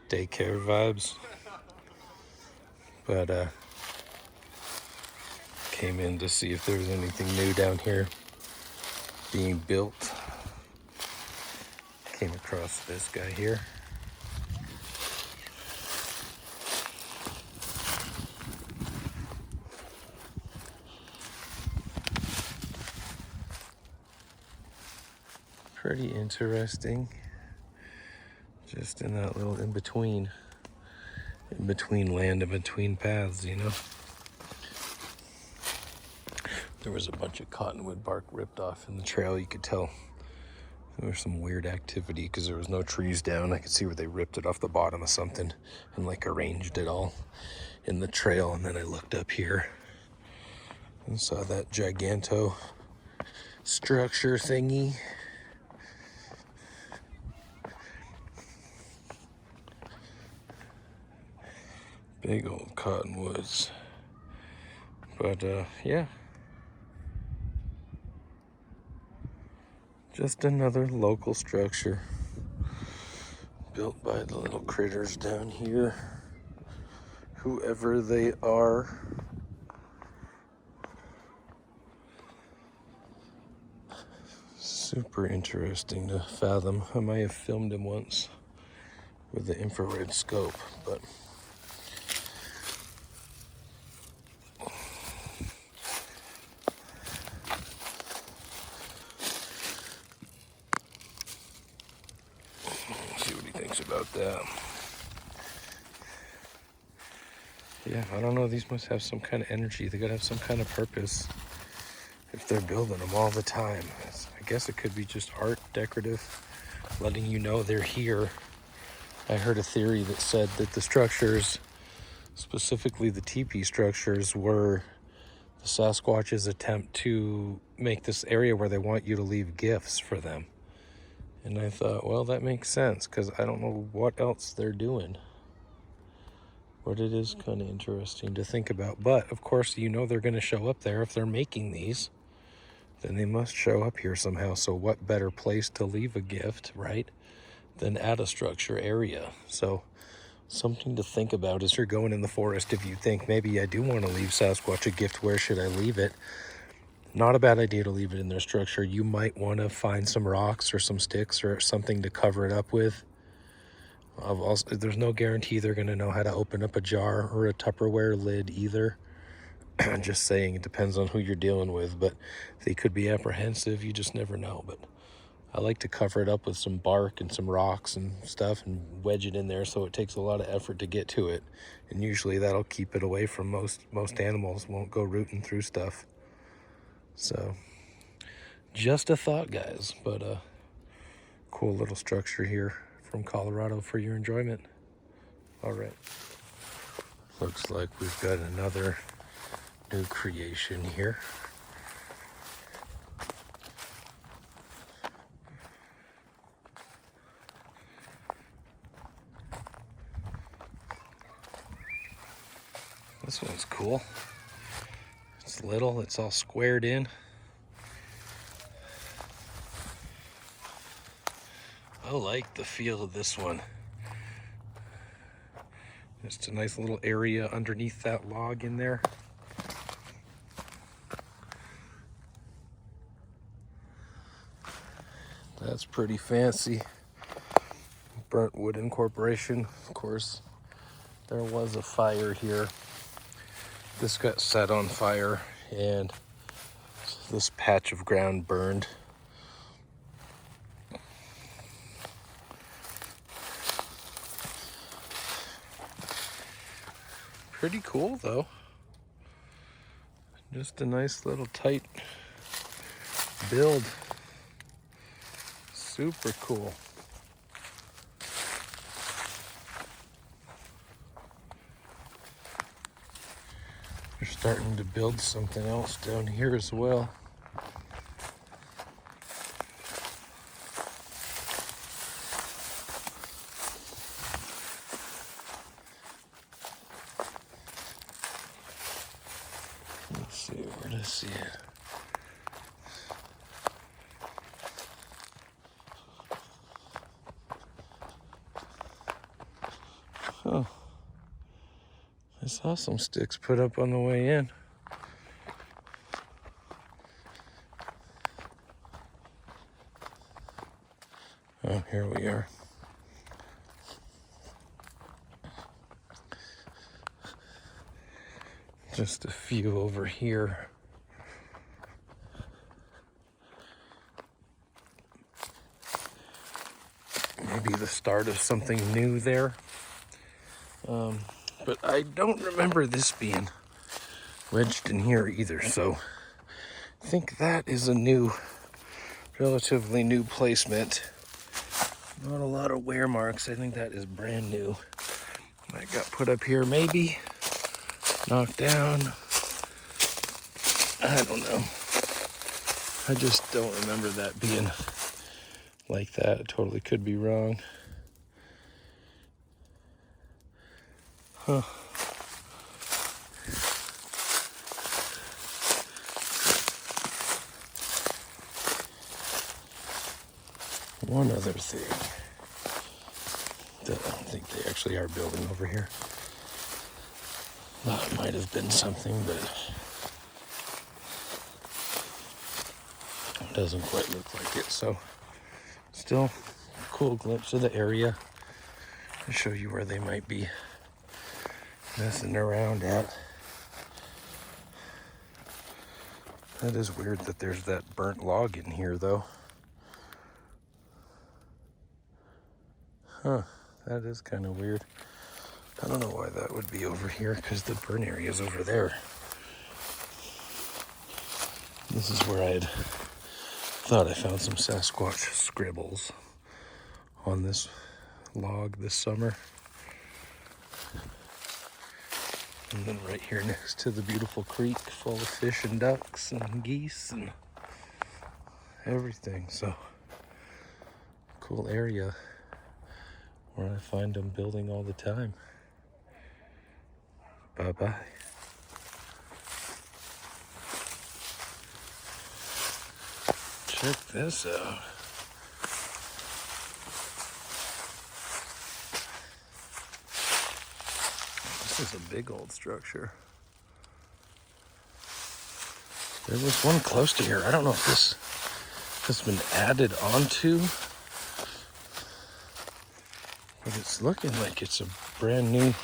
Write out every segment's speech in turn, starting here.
daycare vibes. But came in to see if there was anything new down here being built. Came across this guy here. Pretty interesting. Just in that little in-between land, in between paths, you know. There was a bunch of cottonwood bark ripped off in the trail. You could tell there was some weird activity because there was no trees down. I could see where they ripped it off the bottom of something and like arranged it all in the trail. And then I looked up here and saw that giganto structure thingy. Big old cottonwoods. But yeah, just another local structure built by the little critters down here, whoever they are. Super interesting to fathom. I might have filmed him once with the infrared scope, but see what he thinks about that. Yeah, I don't know. These must have some kind of energy. They gotta have some kind of purpose if they're building them all the time. I guess it could be just art, decorative, letting you know they're here. I heard a theory that said that the structures, specifically the teepee structures, were the Sasquatch's attempt to make this area where they want you to leave gifts for them. And I thought, well, that makes sense, because I don't know what else they're doing. But it is kind of interesting to think about. But, of course, you know they're going to show up there. If they're making these, then they must show up here somehow. So what better place to leave a gift, right, than at a structure area? So something to think about as you're going in the forest. If you think, maybe I do want to leave Sasquatch a gift, where should I leave it? Not a bad idea to leave it in their structure. You might want to find some rocks or some sticks or something to cover it up with. Also, there's no guarantee they're going to know how to open up a jar or a Tupperware lid either. I'm just saying, it depends on who you're dealing with, but they could be apprehensive. You just never know. But I like to cover it up with some bark and some rocks and stuff and wedge it in there, so it takes a lot of effort to get to it. And usually that'll keep it away from most animals. Won't go rooting through stuff. So just a thought, guys. But cool little structure here from Colorado for your enjoyment. All right. Looks like we've got another new creation here. This one's cool. It's little, it's all squared in. I like the feel of this one. Just a nice little area underneath that log in there. That's pretty fancy. Burnt wood incorporation. Of course, there was a fire here. This got set on fire and this patch of ground burned. Pretty cool though. Just a nice little tight build. Super cool. They're starting to build something else down here as well. Let's see, where to see it. Oh, I saw some sticks put up on the way in. Oh, here we are. Just a few over here. Maybe the start of something new there. But I don't remember this being wedged in here either, so I think that is a new, relatively new placement. Not a lot of wear marks. I think that is brand new. That got put up here, maybe knocked down. I don't know. I just don't remember that being like that. I totally could be wrong. Huh. One other thing that I don't think they actually are building over here. That might have been something, but it doesn't quite look like it. So still a cool glimpse of the area to show you where they might be messing around at. That is weird that there's that burnt log in here though. Huh, that is kind of weird. I don't know why that would be over here, because the burn area is over there. This is where I'd thought I found some Sasquatch scribbles on this log this summer. And then right here next to the beautiful creek full of fish and ducks and geese and everything. So, cool area where I find them building all the time. Bye-bye. Check this out. This is a big old structure. There was one close to here. I don't know if this has been added onto, but it's looking like it's a brand new.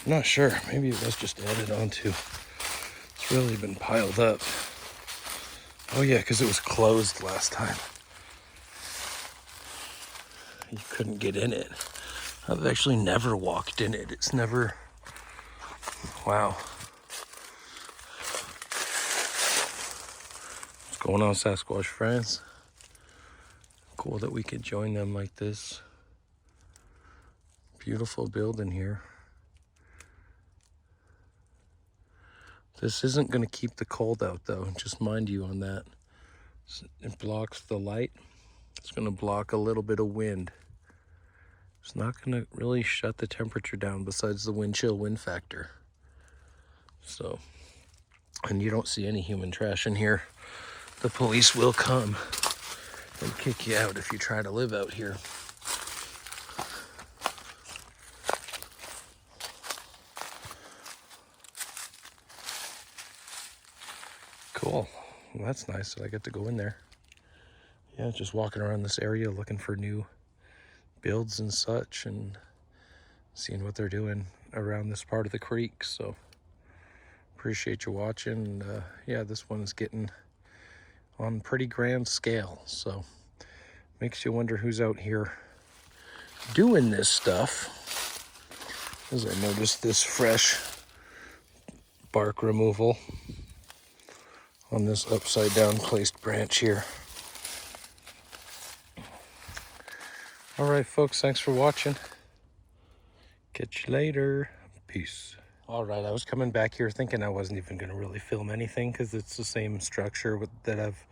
I'm not sure. Maybe it was just added onto. It's really been piled up. Oh yeah, because it was closed last time. You couldn't get in it. I've actually never walked in it. It's never... Wow. What's going on, Sasquatch friends? Cool that we could join them like this. Beautiful building here. This isn't going to keep the cold out though, just mind you on that. It blocks the light. It's going to block a little bit of wind. It's not going to really shut the temperature down besides the wind chill wind factor. So, and you don't see any human trash in here. The police will come and kick you out if you try to live out here. Cool. Well, that's nice that I get to go in there. Yeah, just walking around this area looking for new builds and such and seeing what they're doing around this part of the creek. So appreciate you watching. Yeah, this one is getting on pretty grand scale. So makes you wonder who's out here doing this stuff. As I noticed this fresh bark removal on this upside down placed branch here. All right, folks, thanks for watching. Catch you later. Peace. All right, I was coming back here thinking I wasn't even going to really film anything because it's the same structure that I've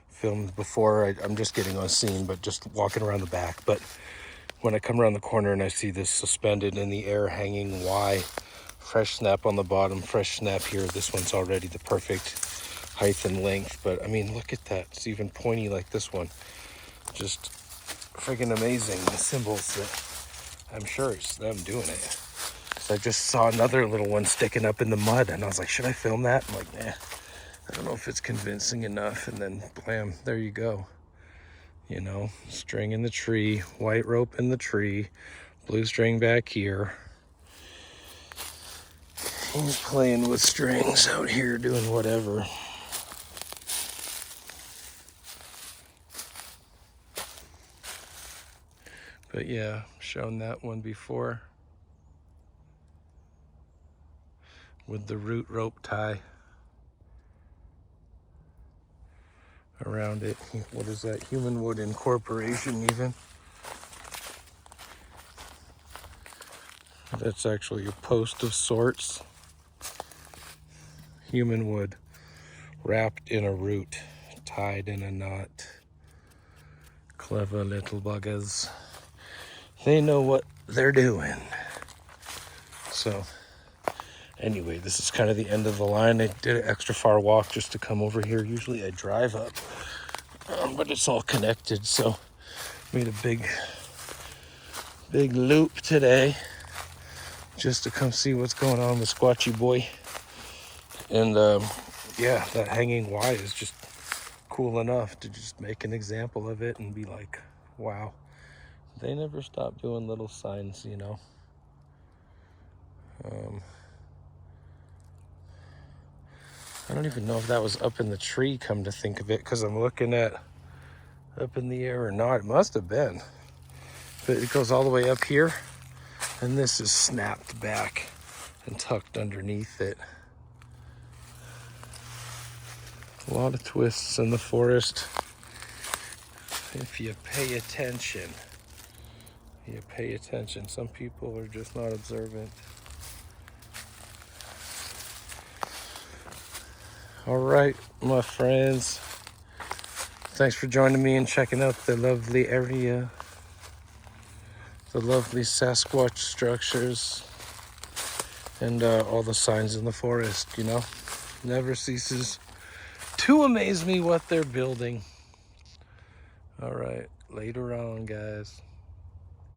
filmed before. I'm just getting on scene, but just walking around the back. But when I come around the corner and I see this suspended in the air hanging Y, fresh snap on the bottom, fresh snap here. This one's already the perfect height and length, but I mean, look at that. It's even pointy like this one. Just friggin' amazing, the symbols that I'm sure it's them doing it. So I just saw another little one sticking up in the mud, and I was like, should I film that? I'm like, nah, I don't know if it's convincing enough. And then blam, there you go. You know, string in the tree, white rope in the tree, blue string back here. He's playing with strings out here doing whatever. But yeah, shown that one before with the root rope tie around it. What is that? Human Wood Incorporation even. That's actually a post of sorts. Human wood wrapped in a root, tied in a knot. Clever little buggers. They know what they're doing. So anyway, this is kind of the end of the line. I did an extra far walk just to come over here. Usually I drive up, but it's all connected. So made a big loop today just to come see what's going on with Squatchy Boy. And yeah, that hanging Y is just cool enough to just make an example of it and be like, wow. They never stop doing little signs, you know. I don't even know if that was up in the tree, come to think of it, because I'm looking at up in the air or not. It must have been. But it goes all the way up here, and this is snapped back and tucked underneath it. A lot of twists in the forest. If you pay attention. You pay attention. Some people are just not observant. All right, my friends. Thanks for joining me and checking out the lovely area. The lovely Sasquatch structures. And all the signs in the forest, you know. Never ceases to amaze me what they're building. All right, later on, guys.